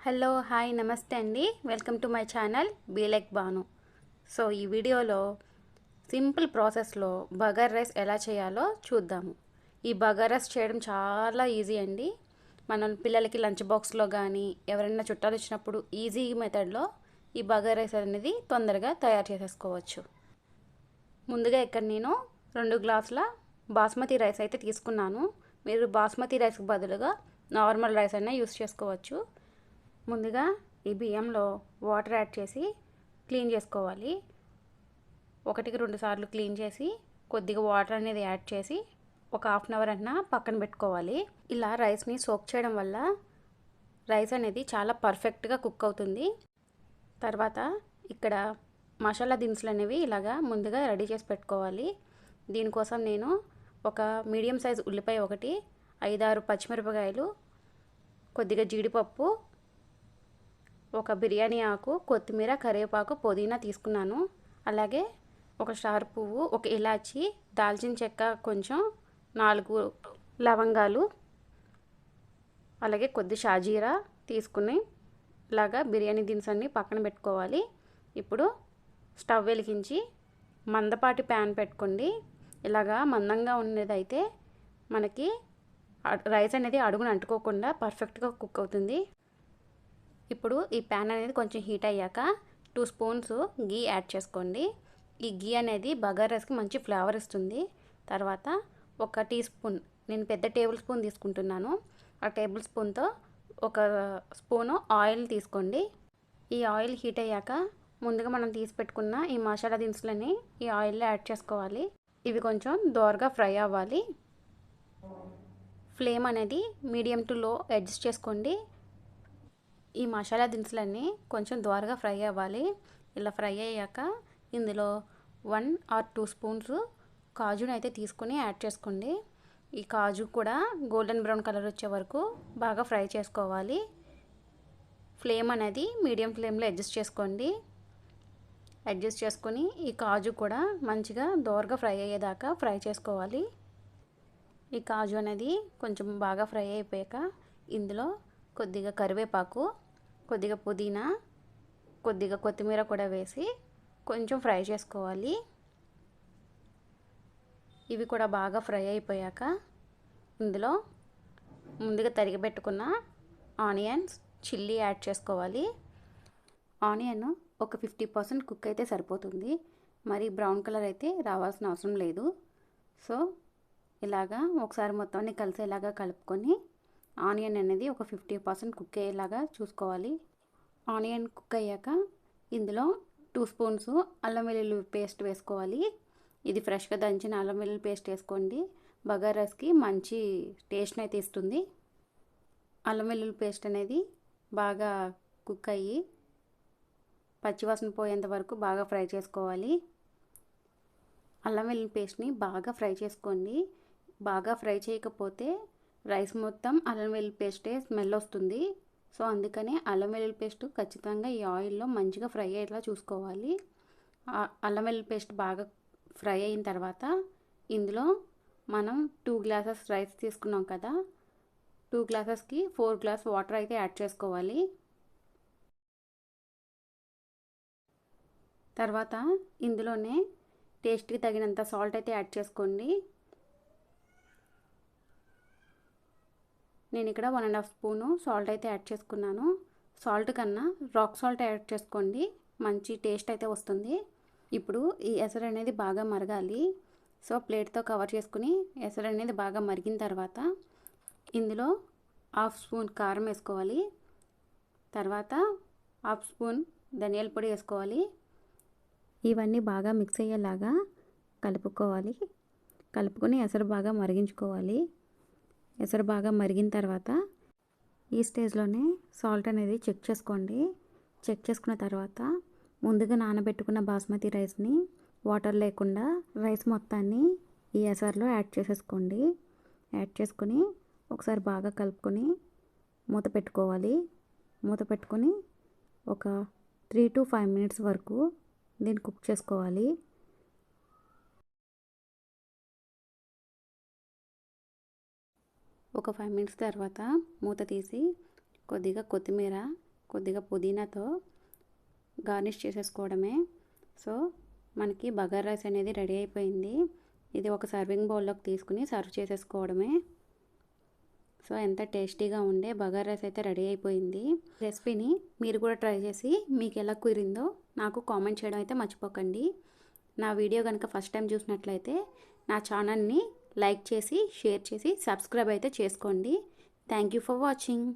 Hello hi నమస్తే అండి. Welcome to my channel B like Banu. So ఈ వీడియోలో సింపుల్ ప్రాసెస్లో బగారా రైస్ ఎలా చేయాలో చూద్దాము. ఈ బగారా రైస్ చేయడం చాలా ఈజీ అండి. మనం పిల్లలకి లంచ్ బాక్స్లో కానీ ఎవరైనా చుట్టాలు వచ్చినప్పుడు ఈజీ మెథడ్లో ఈ బగారా రైస్ అనేది తొందరగా తయారు చేసేసుకోవచ్చు. ముందుగా ఇక్కడ నేను 2 గ్లాసుల బాస్మతి రైస్ అయితే తీసుకున్నాను. మీరు బాస్మతి రైస్కి బదులుగా నార్మల్ రైస్ అయినా యూస్ చేసుకోవచ్చు. ముందుగా ఈ బియ్యంలో వాటర్ యాడ్ చేసి క్లీన్ చేసుకోవాలి. 1-2 సార్లు క్లీన్ చేసి కొద్దిగా వాటర్ అనేది యాడ్ చేసి ఒక హాఫ్ అన్ అవర్ అన్నా పక్కన పెట్టుకోవాలి. ఇలా రైస్ని సోక్ చేయడం వల్ల రైస్ అనేది చాలా పర్ఫెక్ట్గా కుక్ అవుతుంది. తర్వాత ఇక్కడ మసాలా దినుసులు అనేవి ఇలాగా ముందుగా రెడీ చేసి పెట్టుకోవాలి. దీనికోసం నేను ఒక మీడియం సైజ్ ఉల్లిపాయ ఒకటి, 5-6 పచ్చిమిరపకాయలు, కొద్దిగా జీడిపప్పు, ఒక బిర్యానీ ఆకు, కొత్తిమీర, కరివేపాకు, పుదీనా తీసుకున్నాను. అలాగే ఒక స్టార్ పువ్వు, ఒక ఇలాచి, దాల్చిన చెక్క, కొంచెం 4 లవంగాలు, అలాగే కొద్ది షాజీరా తీసుకుని ఇలాగా బిర్యానీ దినుసు అన్ని పక్కన పెట్టుకోవాలి. ఇప్పుడు స్టవ్ వెలిగించి మందపాటి ప్యాన్ పెట్టుకోండి. ఇలాగా మందంగా ఉండేదైతే మనకి రైస్ అనేది అడుగున అంటుకోకుండా పర్ఫెక్ట్గా కుక్ అవుతుంది. ఇప్పుడు ఈ ప్యాన్ అనేది కొంచెం హీట్ అయ్యాక 2 స్పూన్స్ గీ యాడ్ చేసుకోండి. ఈ గీ అనేది బగారా రైస్కి మంచి ఫ్లేవర్ ఇస్తుంది. తర్వాత ఒక టీ స్పూన్, నేను పెద్ద టేబుల్ స్పూన్ తీసుకుంటున్నాను. ఆ టేబుల్ స్పూన్తో ఒక స్పూను ఆయిల్ తీసుకోండి. ఈ ఆయిల్ హీట్ అయ్యాక ముందుగా మనం తీసి పెట్టుకున్న ఈ మసాలా దినుసులని ఈ ఆయిల్లో యాడ్ చేసుకోవాలి. ఇవి కొంచెం దోరగా ఫ్రై అవ్వాలి. ఫ్లేమ్ అనేది మీడియం టు లో అడ్జస్ట్ చేసుకోండి. ఈ మసాలా దినుసులన్నీ కొంచెం దోరగా ఫ్రై అవ్వాలి. ఇలా ఫ్రై అయ్యాక ఇందులో 1 or 2 స్పూన్స్ కాజుని అయితే తీసుకొని యాడ్ చేసుకోండి. ఈ కాజు కూడా గోల్డెన్ బ్రౌన్ కలర్ వచ్చే వరకు బాగా ఫ్రై చేసుకోవాలి. ఫ్లేమ్ అనేది మీడియం ఫ్లేమ్లో అడ్జస్ట్ చేసుకోండి. అడ్జస్ట్ చేసుకొని ఈ కాజు కూడా మంచిగా దోరగా ఫ్రై అయ్యేదాకా ఫ్రై చేసుకోవాలి. ఈ కాజు అనేది కొంచెం బాగా ఫ్రై అయిపోయాక ఇందులో కొద్దిగా కరివేపాకు, కొద్దిగా పుదీనా, కొద్దిగా కొత్తిమీర కూడా వేసి కొంచెం ఫ్రై చేసుకోవాలి. ఇవి కూడా బాగా ఫ్రై అయిపోయాక ఇందులో ముందుగా తరిగి పెట్టుకున్న ఆనియన్స్, చిల్లీ యాడ్ చేసుకోవాలి. ఆనియన్ ఒక 50% కుక్ అయితే సరిపోతుంది. మరి బ్రౌన్ కలర్ అయితే రావాల్సిన అవసరం లేదు. సో ఇలాగా ఒకసారి మొత్తాన్ని కలిసేలాగా కలుపుకొని ఆనియన్ అనేది ఒక 50% కుక్ అయ్యేలాగా చూసుకోవాలి. ఆనియన్ కుక్ అయ్యాక ఇందులో 2 స్పూన్స్ అల్లం వెల్లుల్లి పేస్ట్ వేసుకోవాలి. ఇది ఫ్రెష్గా దంచిన అల్లం వెల్లుల్లి పేస్ట్ వేసుకోండి. బగారా రైస్కి మంచి టేస్ట్ని అయితే ఇస్తుంది. అల్లం వెల్లుల్లి పేస్ట్ అనేది బాగా కుక్ అయ్యి పచ్చివాసన పోయేంత వరకు బాగా ఫ్రై చేసుకోవాలి. అల్లం వెల్లుల్లి పేస్ట్ని బాగా ఫ్రై చేసుకోండి. బాగా ఫ్రై చేయకపోతే రైస్ మొత్తం అల్లం వెల్లుల్లి పేస్టే స్మెల్ వస్తుంది. సో అందుకని అల్లం వెల్లుల్లి పేస్ట్ ఖచ్చితంగా ఈ ఆయిల్లో మంచిగా ఫ్రై అయ్యేలా చూసుకోవాలి. అల్లం వెల్లుల్లి పేస్ట్ బాగా ఫ్రై అయిన తర్వాత ఇందులో మనం 2 గ్లాసెస్ రైస్ తీసుకున్నాం కదా, 2 గ్లాసెస్కి 4 గ్లాస్ వాటర్ అయితే యాడ్ చేసుకోవాలి. తర్వాత ఇందులోనే టేస్ట్కి తగినంత సాల్ట్ అయితే యాడ్ చేసుకోండి. నేను ఇక్కడ 1.5 స్పూను సాల్ట్ అయితే యాడ్ చేసుకున్నాను. సాల్ట్ కన్నా రాక్ సాల్ట్ యాడ్ చేసుకోండి, మంచి టేస్ట్ అయితే వస్తుంది. ఇప్పుడు ఈ ఎసరు అనేది బాగా మరగాలి. సో ప్లేట్తో కవర్ చేసుకుని ఎసరు అనేది బాగా మరిగిన తర్వాత ఇందులో 1/2 స్పూన్ కారం వేసుకోవాలి. తర్వాత 1/2 స్పూన్ ధనియాల పొడి వేసుకోవాలి. ఇవన్నీ బాగా మిక్స్ అయ్యేలాగా కలుపుకోవాలి. కలుపుకొని ఎసరు బాగా మరిగించుకోవాలి. ఎసరు బాగా మరిగిన తర్వాత ఈ స్టేజ్లోనే సాల్ట్ అనేది చెక్ చేసుకోండి. చెక్ చేసుకున్న తర్వాత ముందుగా నానబెట్టుకున్న బాస్మతి రైస్ని వాటర్ లేకుండా రైస్ మొత్తాన్ని ఈ ఎసరులో యాడ్ చేసేసుకోండి. యాడ్ చేసుకొని ఒకసారి బాగా కలుపుకొని మూత పెట్టుకోవాలి. మూత పెట్టుకొని ఒక 3 to 5 minutes వరకు దీన్ని కుక్ చేసుకోవాలి. ఒక 5 minutes తర్వాత మూత తీసి కొద్దిగా కొత్తిమీర, కొద్దిగా పుదీనాతో గార్నిష్ చేసేసుకోవడమే. సో మనకి బగారా రైస్ అనేది రెడీ అయిపోయింది. ఇది ఒక సర్వింగ్ బౌల్లోకి తీసుకుని సర్వ్ చేసేసుకోవడమే. సో ఎంత టేస్టీగా ఉండే బగారా రైస్ అయితే రెడీ అయిపోయింది. రెసిపీని మీరు కూడా ట్రై చేసి మీకు ఎలా కుదిరిందో నాకు కామెంట్ చేయడం అయితే మర్చిపోకండి. నా వీడియో కనుక ఫస్ట్ టైం చూసినట్లయితే నా ఛానల్ని లైక్ చేసి షేర్ చేసి సబ్స్క్రైబ్ అయితే చేసుకోండి. Thank you for watching.